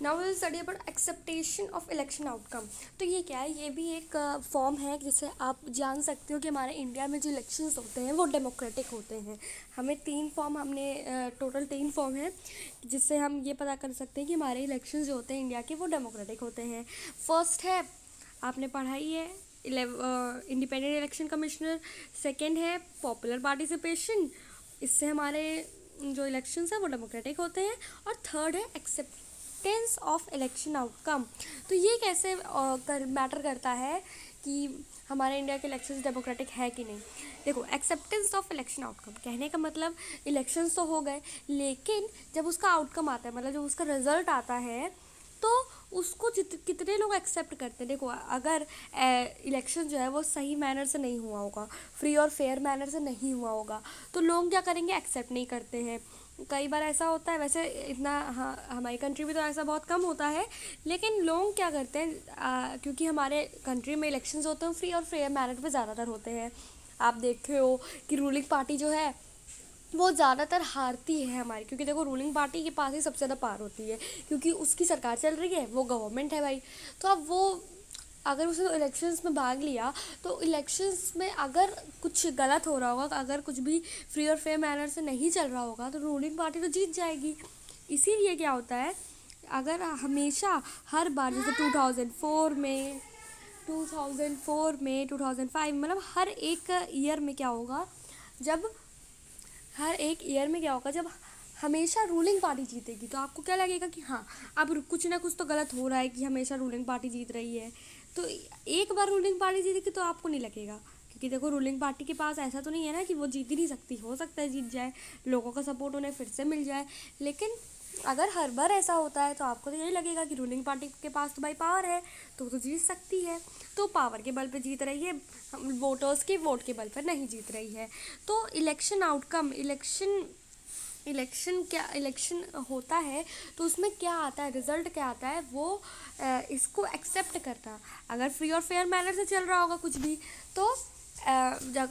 Now will study about acceptation of election outcome. तो ये क्या है, ये भी एक फॉर्म है जिससे आप जान सकते हो कि हमारे इंडिया में जो इलेक्शंस होते हैं वो डेमोक्रेटिक होते हैं। हमें टोटल तीन फॉर्म है जिससे हम ये पता कर सकते हैं कि हमारे इलेक्शंस जो होते हैं इंडिया के वो डेमोक्रेटिक होते हैं। फर्स्ट है, आपने पढ़ाई है, इंडिपेंडेंट इलेक्शन कमिश्नर। सेकेंड है पॉपुलर पार्टिसिपेशन, इससे हमारे जो इलेक्शंस हैं वो डेमोक्रेटिक होते हैं। और थर्ड है एक्सेप्टेंस ऑफ इलेक्शन आउटकम। तो ये कैसे मैटर करता है कि हमारे इंडिया के इलेक्शंस डेमोक्रेटिक है कि नहीं। देखो, एक्सेप्टेंस ऑफ इलेक्शन आउटकम कहने का मतलब इलेक्शंस तो हो गए, लेकिन जब उसका आउटकम आता है, मतलब जब उसका रिजल्ट आता है, तो उसको कितने लोग एक्सेप्ट करते हैं। देखो, अगर इलेक्शन जो है वो सही मैनर से नहीं हुआ होगा, फ्री और फेयर मैनर से नहीं हुआ होगा, तो लोग क्या करेंगे, एक्सेप्ट नहीं करते हैं। कई बार ऐसा होता है, वैसे इतना, हाँ, हमारी कंट्री में तो ऐसा बहुत कम होता है, लेकिन लोग क्या करते हैं, क्योंकि हमारे कंट्री में इलेक्शंस होते हैं फ्री और फेयर मैनर पे ज़्यादातर होते हैं। आप देख रहे हो कि रूलिंग पार्टी जो है वो ज़्यादातर हारती है हमारी, क्योंकि देखो रूलिंग पार्टी के पास ही सबसे ज़्यादा पावर होती है, क्योंकि उसकी सरकार चल रही है, वो गवर्नमेंट है भाई। तो अब वो, अगर उसने इलेक्शंस में भाग लिया, तो इलेक्शंस में अगर कुछ गलत हो रहा होगा, अगर कुछ भी फ्री और फेयर मैनर से नहीं चल रहा होगा, तो रूलिंग पार्टी तो जीत जाएगी। इसीलिए क्या होता है, अगर हमेशा हर बार, जैसे 2005 मतलब हर एक ईयर में क्या होगा, जब हमेशा रूलिंग पार्टी जीतेगी, तो आपको क्या लगेगा कि हाँ, अब कुछ ना कुछ तो गलत हो रहा है कि हमेशा रूलिंग पार्टी जीत रही है। तो एक बार रूलिंग पार्टी जीतेगी तो आपको नहीं लगेगा, क्योंकि देखो रूलिंग पार्टी के पास ऐसा तो नहीं है ना कि वो जीत ही नहीं सकती, हो सकता है जीत जाए, लोगों का सपोर्ट उन्हें फिर से मिल जाए। लेकिन अगर हर बार ऐसा होता है तो आपको तो यही लगेगा कि रूलिंग पार्टी के पास तो भाई पावर है, तो जीत सकती है। तो पावर के बल पे जीत रही है, वोटर्स के वोट के बल पर नहीं जीत रही है। तो इलेक्शन आउटकम, इलेक्शन होता है तो उसमें क्या आता है, रिजल्ट क्या आता है, वो इसको एक्सेप्ट करता। अगर फ्री और फेयर मैनर से चल रहा होगा कुछ भी, तो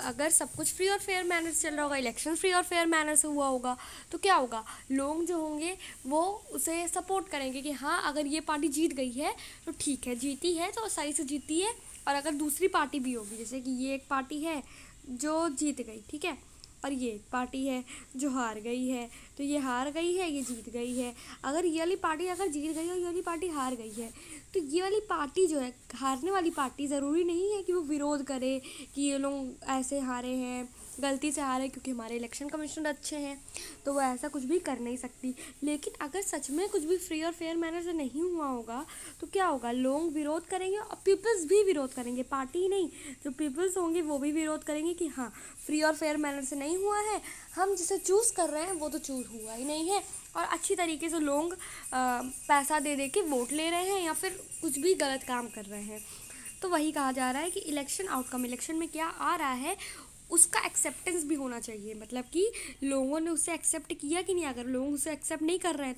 अगर सब कुछ फ्री और फेयर मैनर से चल रहा होगा, इलेक्शन फ्री और फेयर मैनर से हुआ होगा, तो क्या होगा, लोग जो होंगे वो उसे सपोर्ट करेंगे कि हाँ, अगर ये पार्टी जीत गई है तो ठीक है, जीती है तो सही से जीती है। और अगर दूसरी पार्टी भी होगी, जैसे कि ये एक पार्टी है जो जीत गई, ठीक है, और ये एक पार्टी है जो हार गई है, तो ये हार गई है, ये जीत गई है। अगर ये वाली पार्टी अगर जीत गई और ये वाली पार्टी हार गई है, तो ये वाली पार्टी जो है, हारने वाली पार्टी, ज़रूरी नहीं है कि वो विरोध करे कि ये लोग ऐसे हारे हैं, गलती से हारे, क्योंकि हमारे इलेक्शन कमिश्नर अच्छे हैं तो वो ऐसा कुछ भी कर नहीं सकती। लेकिन अगर सच में कुछ भी फ्री और फेयर मैनर से नहीं हुआ होगा, तो क्या होगा, लोग विरोध करेंगे और पीपल्स भी विरोध करेंगे, पार्टी ही नहीं, जो पीपल्स होंगे वो भी विरोध करेंगे कि हाँ, फ्री और फेयर मैनर से नहीं हुआ है, हम जिसे चूज़ कर रहे हैं वो तो चूज़ हुआ ही नहीं है, और अच्छी तरीके से लोग पैसा दे दे के वोट ले रहे हैं या फिर कुछ भी गलत काम कर रहे हैं। तो वही कहा जा रहा है कि इलेक्शन आउटकम, इलेक्शन में क्या आ रहा है उसका एक्सेप्टेंस भी होना चाहिए, मतलब कि लोगों ने उसे एक्सेप्ट किया कि नहीं। अगर लोग उसे एक्सेप्ट नहीं कर रहे हैं,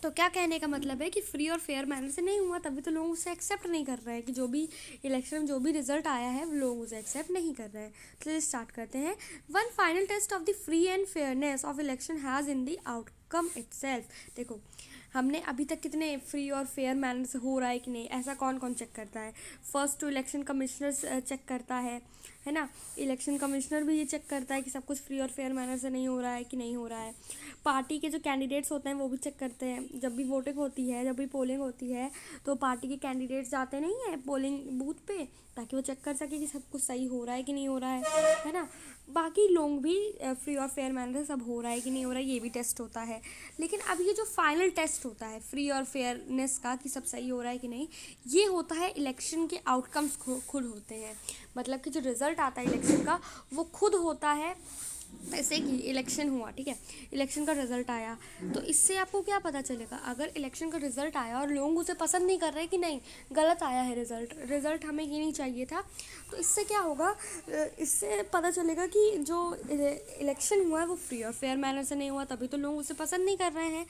तो क्या कहने का मतलब है कि फ्री और फेयर मैनर से नहीं हुआ, तभी तो लोग उसे एक्सेप्ट नहीं कर रहे हैं, कि जो भी इलेक्शन, जो भी रिजल्ट आया है, लोग उसे एक्सेप्ट नहीं कर रहे हैं। तो स्टार्ट करते हैं। One final test of the free and fairness of election has in the outcome itself. देखो, हमने अभी तक कितने फ्री और फेयर मैनर से हो रहा है कि नहीं, ऐसा कौन कौन चेक करता है। फर्स्ट तो इलेक्शन कमिश्नर चेक करता है ना। इलेक्शन कमिश्नर भी ये चेक करता है कि सब कुछ फ्री और फेयर मैनर से नहीं हो रहा है कि नहीं हो रहा है। पार्टी के जो कैंडिडेट्स होते हैं वो भी चेक करते हैं। जब भी वोटिंग होती है, जब भी पोलिंग होती है, तो पार्टी के कैंडिडेट्स जाते नहीं हैं पोलिंग बूथ पे, ताकि वो चेक कर सके कि सब कुछ सही हो रहा है कि नहीं हो रहा है ना। बाकी लोग भी फ्री और फेयर मैनर से सब हो रहा है कि नहीं हो रहा है, ये भी टेस्ट होता है। लेकिन अब ये जो फाइनल टेस्ट होता है फ्री और फेयरनेस का, कि सब सही हो रहा है कि नहीं, ये होता है इलेक्शन के आउटकम्स खुद होते हैं। मतलब कि जो रिज़ल्ट आता है इलेक्शन का वो खुद होता है। जैसे कि इलेक्शन हुआ, ठीक है, इलेक्शन का रिजल्ट आया, तो इससे आपको क्या पता चलेगा, अगर इलेक्शन का रिजल्ट आया और लोग उसे पसंद नहीं कर रहे कि नहीं, गलत आया है रिजल्ट हमें ये नहीं चाहिए था, तो इससे क्या होगा, इससे पता चलेगा कि जो इलेक्शन हुआ है वो फ्री और फेयर मैनर से नहीं हुआ, तभी तो लोग उसे पसंद नहीं कर रहे हैं।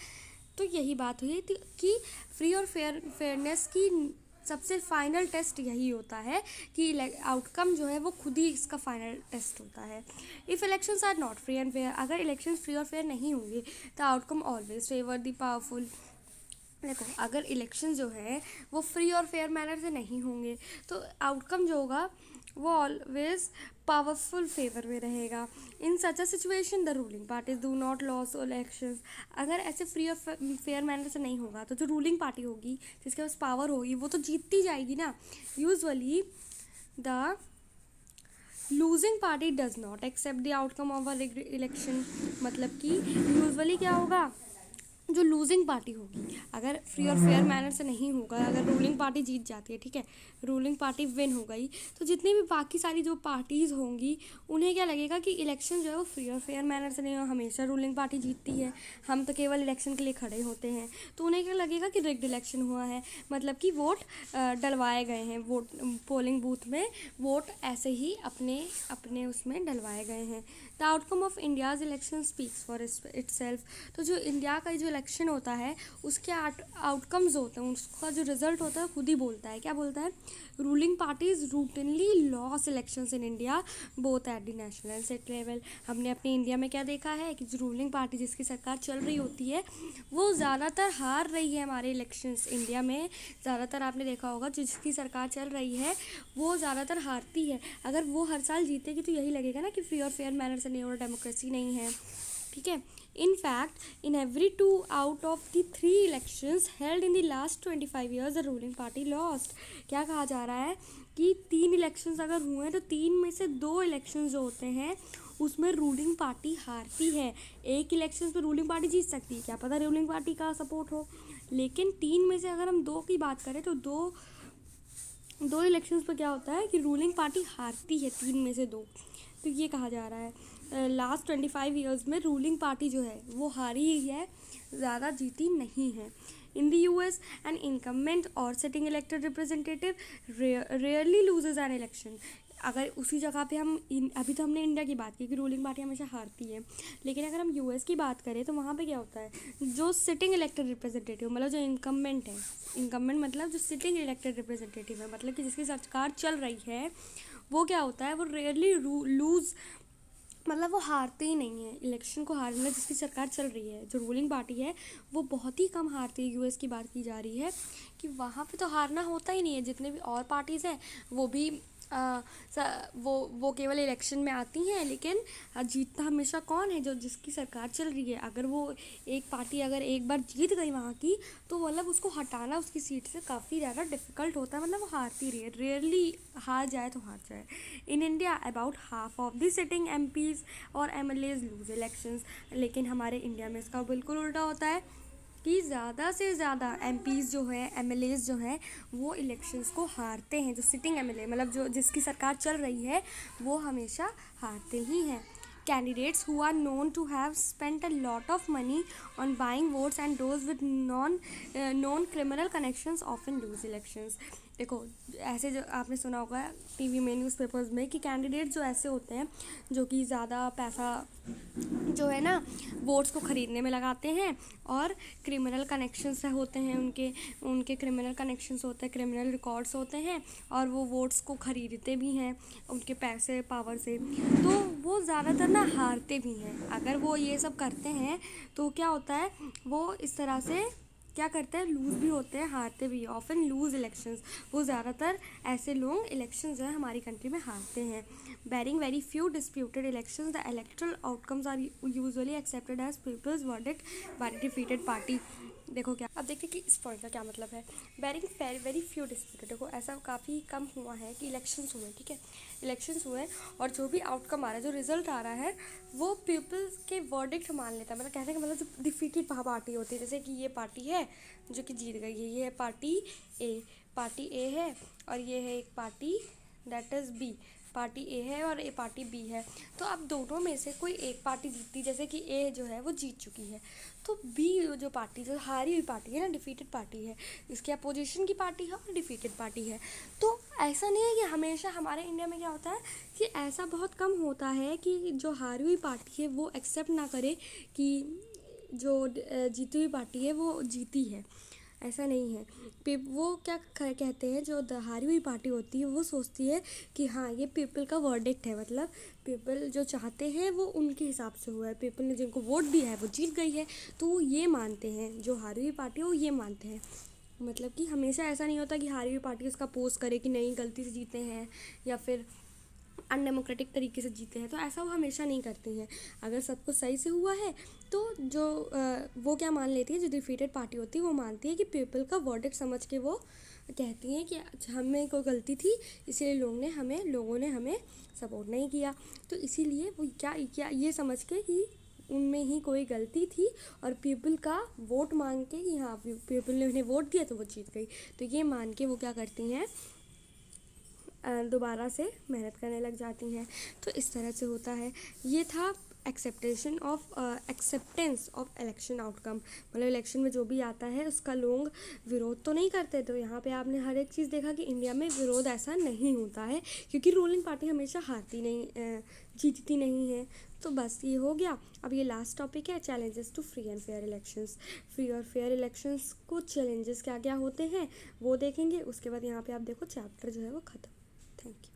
तो यही बात हुई थी कि फ्री और फेयरनेस की सबसे फाइनल टेस्ट यही होता है कि आउटकम जो है वो खुद ही इसका फाइनल टेस्ट होता है। If elections are not free and fair, अगर इलेक्शन फ्री और फेयर नहीं होंगे, तो outcome always favour the powerful. देखो, अगर इलेक्शन जो है वो फ्री और फेयर मैनर से नहीं होंगे तो आउटकम जो होगा वो ऑलवेज पावरफुल फेवर में रहेगा। In such a situation the ruling parties do not lose elections. अगर ऐसे फ्री और फेयर मैनर से नहीं होगा तो जो रूलिंग पार्टी होगी, जिसके पास पावर होगी, वो तो जीतती जाएगी ना। Usually the losing party does not accept the outcome of a election. मतलब कि यूजुअली क्या होगा, जो लूजिंग पार्टी होगी, अगर फ्री और फेयर मैनर से नहीं होगा, अगर रूलिंग पार्टी जीत जाती है, ठीक है, रूलिंग पार्टी विन हो गई, तो जितनी भी बाकी सारी जो पार्टीज़ होंगी उन्हें क्या लगेगा कि इलेक्शन जो है वो फ्री और फेयर मैनर से नहीं हो, हमेशा रूलिंग पार्टी जीतती है, हम तो केवल इलेक्शन के लिए खड़े होते हैं। तो उन्हें क्या लगेगा कि रिग्ड इलेक्शन हुआ है, मतलब कि वोट डलवाए गए हैं, वोट पोलिंग बूथ में वोट ऐसे ही अपने अपने उसमें डलवाए गए हैं। The outcome of India's election speaks for itself. तो जो इंडिया का जो इलेक्शन होता है उसके आउटकम्स होते हैं, उसका जो रिजल्ट होता है खुद ही बोलता है। क्या बोलता है? Ruling parties routinely loss elections in India both at the national and state level. हमने अपने इंडिया में क्या देखा है कि जो रूलिंग पार्टी जिसकी सरकार चल रही होती है वो ज़्यादातर हार रही है। हमारे इलेक्शंस इंडिया में ज़्यादातर आपने देखा होगा जिसकी सरकार चल रही है वो ज़्यादातर हारती है। अगर वो हर साल जीतेगी तो यही लगेगा ना कि फ्री और फेयर मैनर से नहीं हो रहा, डेमोक्रेसी नहीं है, ठीक है। In fact, in every 2 out of the 3 elections held in the last 25 years, the ruling party lost. क्या कहा जा रहा है कि 3 इलेक्शंस अगर हुए तो 3 में से 2 इलेक्शंस जो होते हैं उसमें रूलिंग पार्टी हारती है। एक इलेक्शन पे रूलिंग पार्टी जीत सकती है, क्या पता रूलिंग पार्टी का सपोर्ट हो, लेकिन 3 में से अगर हम 2 की बात करें तो दो इलेक्शंस पर क्या होता है कि रूलिंग पार्टी हारती है 3 में से 2। तो ये कहा जा रहा है लास्ट 25 ईयर्स में रूलिंग पार्टी जो है वो हारी ही है, ज़्यादा जीती नहीं है। In the US an incumbent और sitting elected representative rarely loses an election. अगर उसी जगह पे हम अभी तो हमने इंडिया की बात की कि रूलिंग पार्टी हमेशा हारती है, लेकिन अगर हम यूएस की बात करें तो वहाँ पे क्या होता है, जो सिटिंग इलेक्टेड रिप्रेजेंटेटिव मतलब जो इनकम्बेंट है, इनकम्बेंट मतलब जो सिटिंग इलेक्टेड रिप्रेजेंटेटिव है, मतलब कि जिसकी सरकार चल रही है, वो क्या होता है, वो रेयरली लूज, मतलब वो हारते ही नहीं है इलेक्शन को। हारना जिसकी सरकार चल रही है, जो रूलिंग पार्टी है वो बहुत ही कम हारती है। यूएस की बात की जा रही है कि वहाँ पे तो हारना होता ही नहीं है। जितने भी और पार्टीज़ हैं वो भी वो केवल इलेक्शन में आती हैं, लेकिन जीतता हमेशा कौन है, जो जिसकी सरकार चल रही है। अगर वो एक पार्टी अगर एक बार जीत गई वहाँ की तो मतलब उसको हटाना उसकी सीट से काफ़ी ज़्यादा डिफ़िकल्ट होता है, मतलब वो हारती रही है, रेयरली हार जाए तो हार जाए। In India about half of the sitting MPs और एमएलएज लूज इलेक्शंस। लेकिन हमारे इंडिया में इसका बिल्कुल उल्टा होता है कि ज़्यादा से ज़्यादा एमपीज़ जो है, एमएलएज जो हैं, वो इलेक्शंस को हारते हैं। जो सिटिंग एमएलए मतलब जो जिसकी सरकार चल रही है वो हमेशा हारते ही हैं। Candidates who are known to have spent a lot of money on buying votes and those with known criminal connections often lose elections. देखो, ऐसे जो आपने सुना होगा टीवी में, न्यूज़पेपर्स में कि कैंडिडेट जो ऐसे होते हैं जो कि ज़्यादा पैसा जो है ना वोट्स को ख़रीदने में लगाते हैं और क्रिमिनल कनेक्शंस होते हैं, उनके क्रिमिनल कनेक्शंस होते हैं, क्रिमिनल रिकॉर्ड्स होते हैं और वो वोट्स को ख़रीदते भी हैं उनके पैसे पावर से, तो वो ज़्यादातर ना हारते भी हैं। अगर वो ये सब करते हैं तो क्या होता है, वो इस तरह से क्या करते हैं, लूज़ भी होते हैं, हारते भी, ऑफन लूज़ इलेक्शंस। वो ज़्यादातर ऐसे लोग इलेक्शन जो है हमारी कंट्री में हारते हैं। Barring very few disputed elections the electoral outcomes are usually accepted as people's verdict by the defeated party. देखो क्या, अब देखते कि इस पॉइंट का क्या मतलब है। बैरिंग वेरी फ्यू डिस्प्यूटेड, देखो ऐसा काफ़ी कम हुआ है कि इलेक्शंस हुए, ठीक है, इलेक्शंस हुए और जो भी आउटकम आ रहा है, जो रिजल्ट आ रहा है, वो पीपल्स के वर्डिक्ट मान लेता है। मतलब कहने का मतलब जो डिफीटेड पार्टी होती है, जैसे कि ये पार्टी है जो कि जीत गई है, ये है पार्टी ए है और ये है एक party that is B, party A है और ए पार्टी बी है। तो अब दोनों में से कोई एक पार्टी जीतती, जैसे कि ए जो है वो जीत चुकी है, तो बी जो पार्टी, जो हारी हुई पार्टी है ना, डिफीटेड पार्टी है, इसकी अपोजिशन की पार्टी है और डिफीटेड पार्टी है। तो ऐसा नहीं है कि हमेशा हमारे इंडिया में क्या होता है कि ऐसा बहुत कम होता है कि जो हारी हुई पार्टी है वो एक्सेप्ट ना करे कि जो जीती हुई पार्टी है वो जीती है। ऐसा नहीं है। वो क्या कहते हैं, जो हारी हुई पार्टी होती है वो सोचती है कि हाँ ये पीपल का वर्डिक्ट है, मतलब पीपल जो चाहते हैं वो उनके हिसाब से हुआ है, पीपल ने जिनको वोट दिया है वो जीत गई है, तो वो ये मानते हैं, जो हारी हुई पार्टी है वो ये मानते हैं। मतलब कि हमेशा ऐसा नहीं होता कि हारी हुई पार्टी उसका पोस्ट करे कि नहीं गलती से जीते हैं या फिर अनडेमोक्रेटिक तरीके से जीते हैं, तो ऐसा वो हमेशा नहीं करती हैं। अगर सब कुछ सही से हुआ है तो जो वो क्या मान लेती है, जो डिफीटेड पार्टी होती है वो मानती है कि पीपल का वर्डिक्ट समझ के वो कहती हैं कि हमें कोई गलती थी, इसीलिए लोगों ने हमें सपोर्ट नहीं किया। तो इसीलिए वो क्या ये समझ के कि उनमें ही कोई गलती थी और पीपल का वोट मांग के कि हाँ पीपल ने उन्हें वोट दिया तो वो जीत गई, तो ये मान के वो क्या करती हैं, दोबारा से मेहनत करने लग जाती हैं। तो इस तरह से होता है। ये था एक्सेप्टेंस ऑफ इलेक्शन आउटकम, मतलब इलेक्शन में जो भी आता है उसका लोग विरोध तो नहीं करते। तो यहाँ पे आपने हर एक चीज़ देखा कि इंडिया में विरोध ऐसा नहीं होता है, क्योंकि रूलिंग पार्टी हमेशा हारती नहीं, जीतती नहीं है। तो बस ये हो गया। अब ये लास्ट टॉपिक है, challenges to free and fair elections. Free और फेयर इलेक्शंस को चैलेंजेस क्या क्या होते हैं वो देखेंगे। उसके बाद यहाँ पे आप देखो चैप्टर जो है वो ख़त्म। Thank you.